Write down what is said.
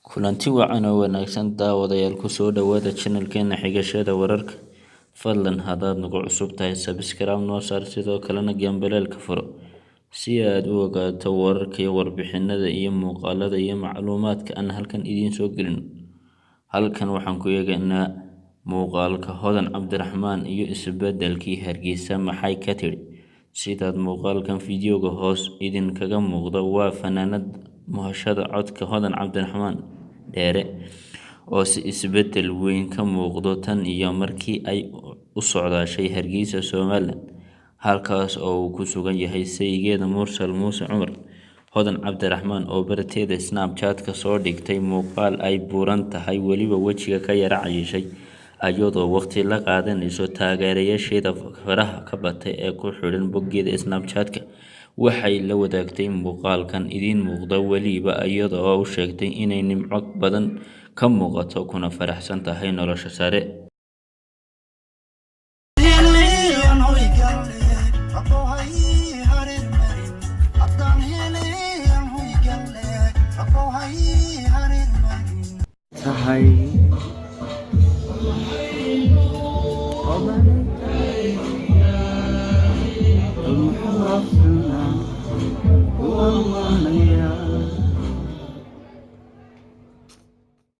kulanti wacan oo wanaagsan daawadayaal ku soo dhawaada channelkeena xigashada wararka. Fadlan haddaad nagu cusub tahay subscribe noo saar sidoo kalena gambaleelka furo si aad u ogaato wararka iyo warbixinada iyo muuqaalada iyo macluumaadka aan halkan idiin soo gelino. Halkan waxaan ku eegaynaa muuqaalka Hodan Cabdiraxmaan iyo isbedelkii Hargeysa maxay ka tiri. Sidaad muuqaalkan fiidiyowga hoos idinkaga muuqda waa fanaanad muhashada codka Hodan Cabdiraxmaan dheere oo si isbedel weyn ka muuqdo tan iyo markii ay u socdaashay Hargeysa Somaliland, halkaas oo uu ku sugan yahay saygeeda Mursal Muuse Cumar. Hodan Cabdiraxmaan oo barteeda Snapchat-ka soo dhigtay muuqaal ay buuran tahay weliba wejiga ka yara cayishay ayadoo waqti la qaadanayso taageerayaasheeda faraha ka batay ee ku xidhan boggeeda Snapchat-ka. Waxay la wadaagtay muuqaalkan idiin muuqda weliba iyadoo u sheegtay inay nimco badan ka muuqato kuna faraxsan tahay nolosha sare. tahay